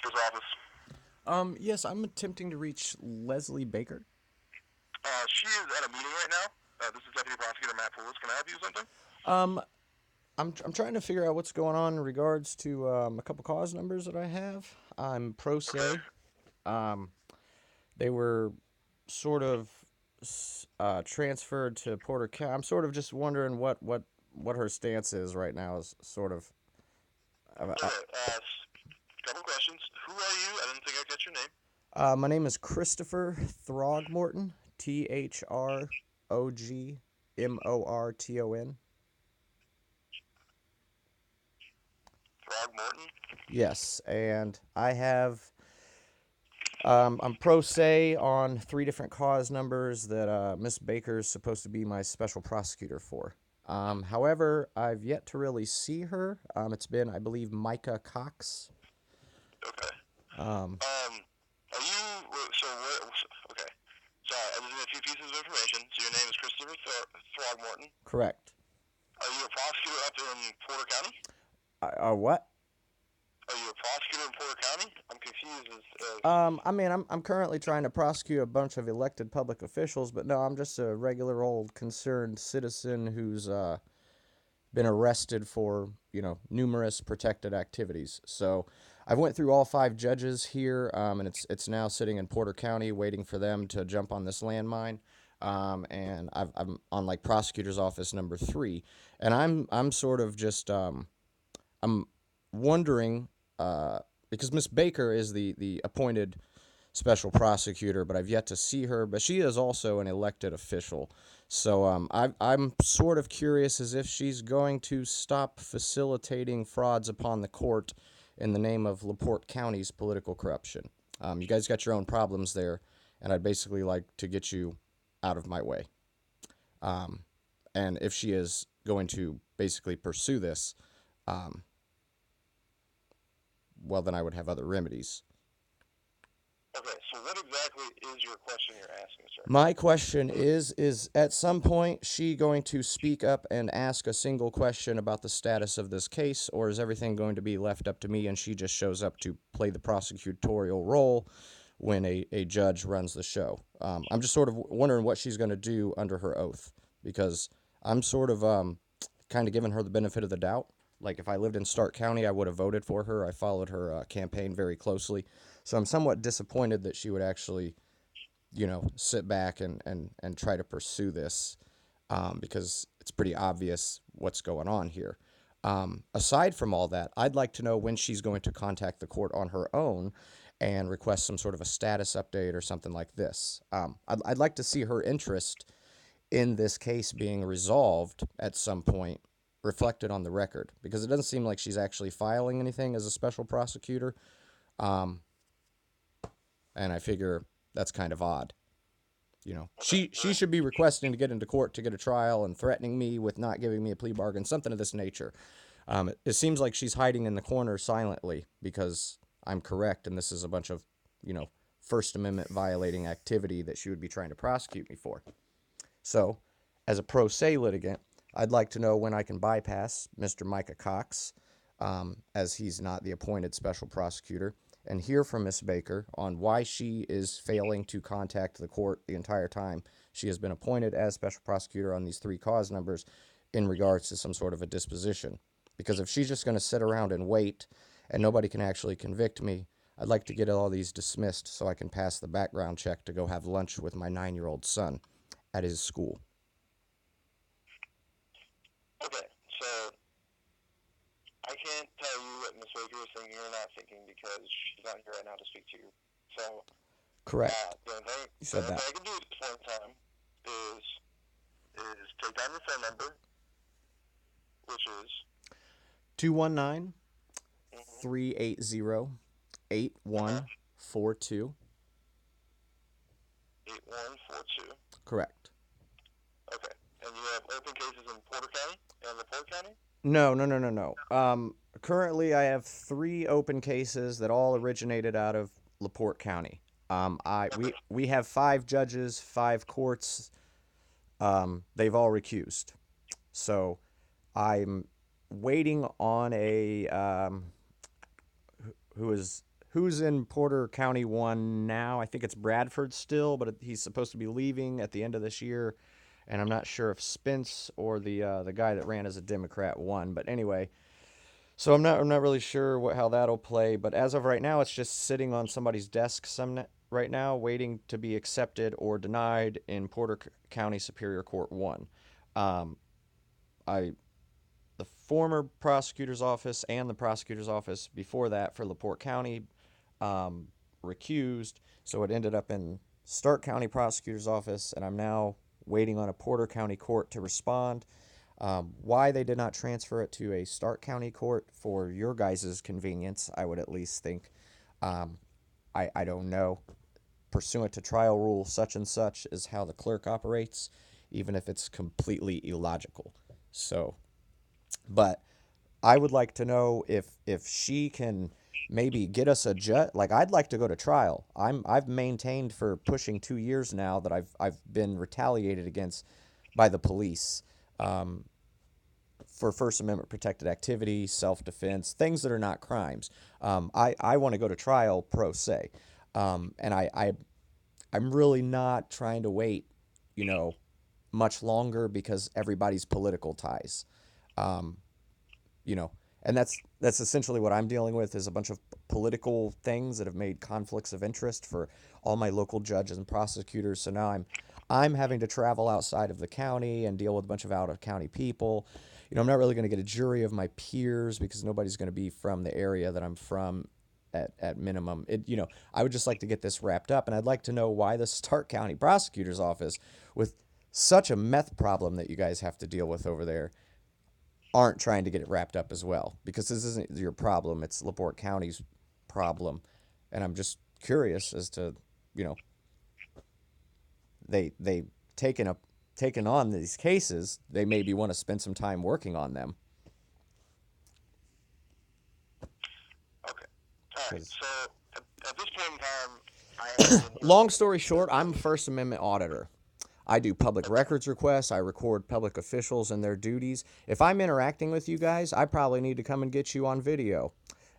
prosecutor's office. Yes, I'm attempting to reach Leslie Baker. She is at a meeting right now. This is Deputy Prosecutor Matt Poulos. Can I help you with something? Um, I'm trying to figure out what's going on in regards to a couple cause numbers that I have. I'm pro Okay. se. Um, they were sort of transferred to Porter County. I'm sort of just wondering what her stance is right now. Is sort of. Okay. Couple questions. Who are you? I didn't think I got your name. My name is Christopher Throgmorton. Throgmorton. Morton. Yes, and I have I'm pro se on three different cause numbers that Miss Baker is supposed to be my special prosecutor for. However, I've yet to really see her. It's been, I believe, Micah Cox. Okay. Um, Are you? So what? Okay. Sorry, I just need a few pieces of information. So your name is Christopher Throgmorton. correct. Are you a prosecutor up in Porter County? What? Are you a prosecutor in Porter County? I'm confused as I mean, I'm currently trying to prosecute a bunch of elected public officials, but no, I'm just a regular old concerned citizen who's been arrested for numerous protected activities. So I've went through all five judges here, and it's now sitting in Porter County waiting for them to jump on this landmine. And I'm on like prosecutor's office number 3, and I'm sort of just I'm wondering because Miss Baker is the appointed special prosecutor, but I've yet to see her. But she is also an elected official. So I'm sort of curious as if she's going to stop facilitating frauds upon the court in the name of LaPorte County's political corruption. You guys got your own problems there, and I'd basically like to get you out of my way. Um, and if she is going to basically pursue this, um, well, then I would have other remedies. okay. So what exactly is your question you're asking, sir? My question is at some point she going to speak up and ask a single question about the status of this case, or is everything going to be left up to me and she just shows up to play the prosecutorial role when a judge runs the show? I'm just sort of wondering what she's going to do under her oath, because I'm sort of kind of giving her the benefit of the doubt. Like if I lived in Starke County, I would have voted for her. I followed her campaign very closely. So I'm somewhat disappointed that she would actually sit back and try to pursue this, because it's pretty obvious what's going on here. Aside from all that, I'd like to know when she's going to contact the court on her own and request some sort of a status update or something like this. I'd like to see her interest in this case being resolved at some point, reflected on the record, because it doesn't seem like she's actually filing anything as a special prosecutor. Um, and I figure that's kind of odd. Okay. She should be requesting to get into court to get a trial and threatening me with not giving me a plea bargain, something of this nature. It seems like she's hiding in the corner silently because I'm correct, and this is a bunch of, First Amendment violating activity that she would be trying to prosecute me for. So, as a pro se litigant, I'd like to know when I can bypass Mr. Micah Cox, as he's not the appointed special prosecutor, and hear from Miss Baker on why she is failing to contact the court the entire time she has been appointed as special prosecutor on these three cause numbers in regards to some sort of a disposition. Because if she's just going to sit around and wait and nobody can actually convict me, I'd like to get all these dismissed so I can pass the background check to go have lunch with my 9-year-old son at his school. Okay. So I can't tell you what Miss Baker is thinking or not thinking because she's not here right now to speak to you. So Correct. the only thing, You the said only that. thing I can do at this point in time is is take down your phone number, which is 219 mm-hmm, 380 uh-huh, 8142. 8142. Correct. Okay. And you have open cases in Porter County and LaPorte County? No, no, no, no, no. Currently, I have three open cases that all originated out of LaPorte County. Okay. We have five judges, five courts. They've all recused. So I'm waiting on a who is who's in Porter County 1 now. I think it's Bradford still, but he's supposed to be leaving at the end of this year. And I'm not sure if Spence or the guy that ran as a Democrat won. But anyway, so I'm not really sure how that'll play. But as of right now, it's just sitting on somebody's desk right now, waiting to be accepted or denied in Porter County Superior Court 1. Um, I the former prosecutor's office and the prosecutor's office before that for LaPorte County um, recused, so it ended up in Starke County prosecutor's office, and I'm now waiting on a Porter County court to respond. Why they did not transfer it to a Starke County court for your guys' convenience, I would at least think. Um, I don't know. Pursuant to trial rule such and such is how the clerk operates, even if it's completely illogical. So, but I would like to know if she can maybe get us a judge. Like, I'd like to go to trial. I've maintained for pushing 2 years now that I've been retaliated against by the police for First Amendment protected activity, self defense, things that are not crimes. I want to go to trial pro se, and I'm really not trying to wait, you know, much longer because everybody's political ties. Um, you know, and that's essentially what I'm dealing with is a bunch of political things that have made conflicts of interest for all my local judges and prosecutors. So now I'm having to travel outside of the county and deal with a bunch of out of county people. I'm not really going to get a jury of my peers because nobody's going to be from the area that I'm from at minimum. I would just like to get this wrapped up, and I'd like to know why the Starke County Prosecutor's Office, with such a meth problem that you guys have to deal with over there, aren't trying to get it wrapped up as well, because this isn't your problem, it's LaPorte County's problem. And I'm just curious as to, you know, they taken on these cases, they maybe want to spend some time working on them. Okay. All right. So at this point in time, I am Long story short, I'm a First Amendment auditor. I do public records requests. I record public officials and their duties. If I'm interacting with you guys, I probably need to come and get you on video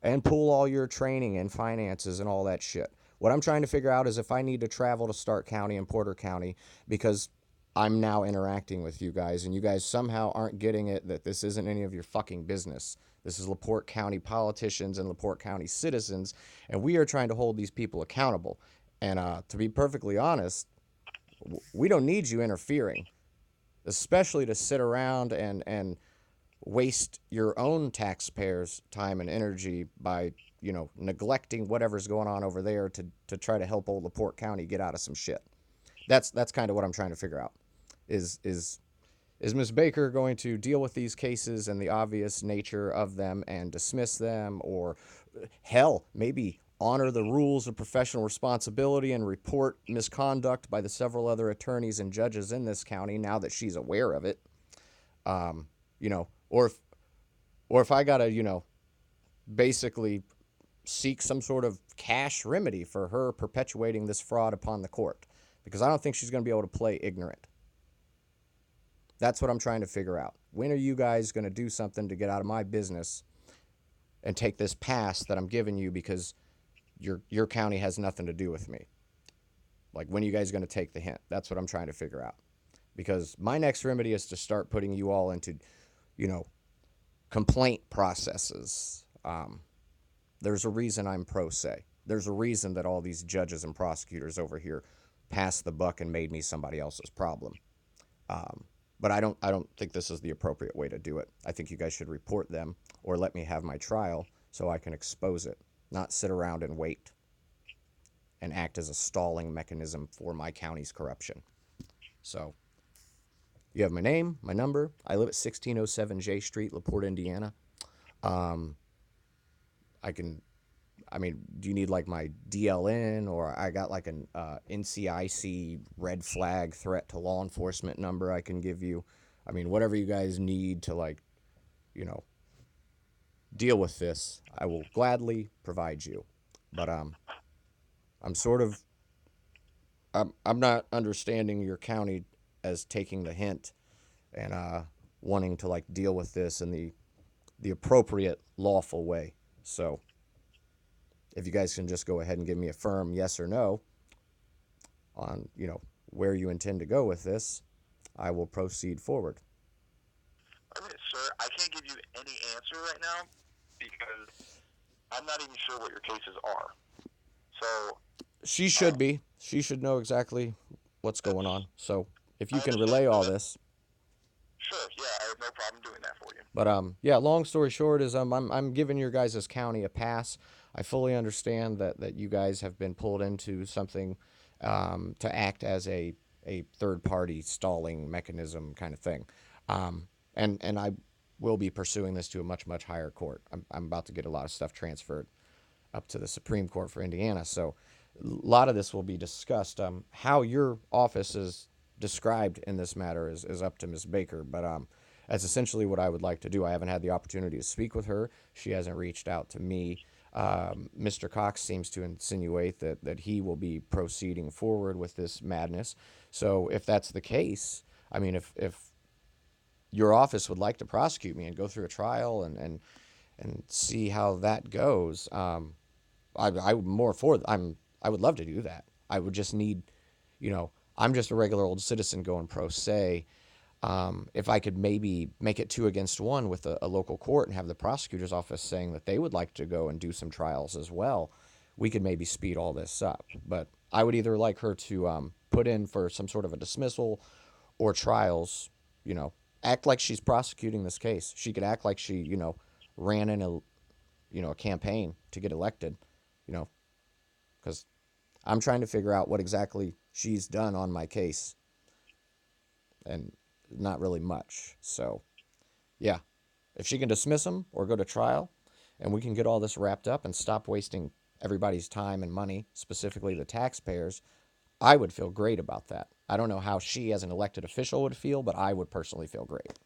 and pull all your training and finances and all that shit. What I'm trying to figure out is if I need to travel to Starke County and Porter County because I'm now interacting with you guys and you guys somehow aren't getting it that this isn't any of your fucking business. This is LaPorte County politicians and LaPorte County citizens, and we are trying to hold these people accountable. And to be perfectly honest, we don't need you interfering, especially to sit around and waste your own taxpayers' time and energy by, neglecting whatever's going on over there to try to help old LaPorte County get out of some shit. That's kind of what I'm trying to figure out. Is Ms. Baker going to deal with these cases and the obvious nature of them and dismiss them, or hell, maybe honor the rules of professional responsibility and report misconduct by the several other attorneys and judges in this county now that she's aware of it? Or if I gotta, basically seek some sort of cash remedy for her perpetuating this fraud upon the court, because I don't think she's going to be able to play ignorant. That's what I'm trying to figure out. When are you guys going to do something to get out of my business and take this pass that I'm giving you because your county has nothing to do with me? Like, when are you guys going to take the hint? That's what I'm trying to figure out. Because my next remedy is to start putting you all into, complaint processes. There's a reason I'm pro se. There's a reason that all these judges and prosecutors over here passed the buck and made me somebody else's problem. But I don't think this is the appropriate way to do it. I think you guys should report them or let me have my trial so I can expose it, not sit around and wait and act as a stalling mechanism for my county's corruption. So, you have my name, my number. I live at 1607 J Street, LaPorte, Indiana. Do you need like my DLN, or I got like an NCIC red flag threat to law enforcement number I can give you? Whatever you guys need to deal with this, I will gladly provide you. But I'm not understanding your county as taking the hint and wanting to deal with this in the appropriate lawful way. So if you guys can just go ahead and give me a firm yes or no on, where you intend to go with this, I will proceed forward. Okay, sir, I can't give you any answer right now because I'm not even sure what your cases are. So She should be. She should know exactly what's going on. So if you I can understand relay all that. this. Sure, yeah, I have no problem doing that for you. But yeah, long story short is I'm giving your guys' county a pass. I fully understand that you guys have been pulled into something to act as a third party stalling mechanism kind of thing. And I will be pursuing this to a much higher court. I'm about to get a lot of stuff transferred up to the Supreme Court for Indiana. So a lot of this will be discussed. How your office is described in this matter is up to Ms. Baker, but that's essentially what I would like to do. I haven't had the opportunity to speak with her. She hasn't reached out to me. Mr. Cox seems to insinuate that he will be proceeding forward with this madness. So if that's the case, I mean, if your office would like to prosecute me and go through a trial and see how that goes, I would more for I would love to do that. I would just need, I'm just a regular old citizen going pro se. If I could maybe make it 2 against 1 with a local court and have the prosecutor's office saying that they would like to go and do some trials as well, we could maybe speed all this up. But I would either like her to put in for some sort of a dismissal or trials, act like she's prosecuting this case. She could act like she, ran in a campaign to get elected, you know, because I'm trying to figure out what exactly she's done on my case, and not really much. So, yeah, if she can dismiss him or go to trial, and we can get all this wrapped up and stop wasting everybody's time and money, specifically the taxpayers, I would feel great about that. I don't know how she, as an elected official, would feel, but I would personally feel great.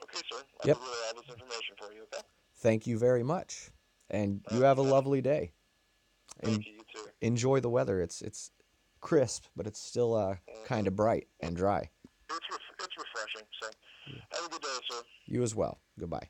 Okay, sir. I Yep. will relay all this information for you, okay? Thank you very much. And you have a You have lovely day. thank you, you too. Enjoy the weather. It's crisp, but it's still kind of bright and dry. It's refreshing, so have a good day, sir. You as well. Goodbye.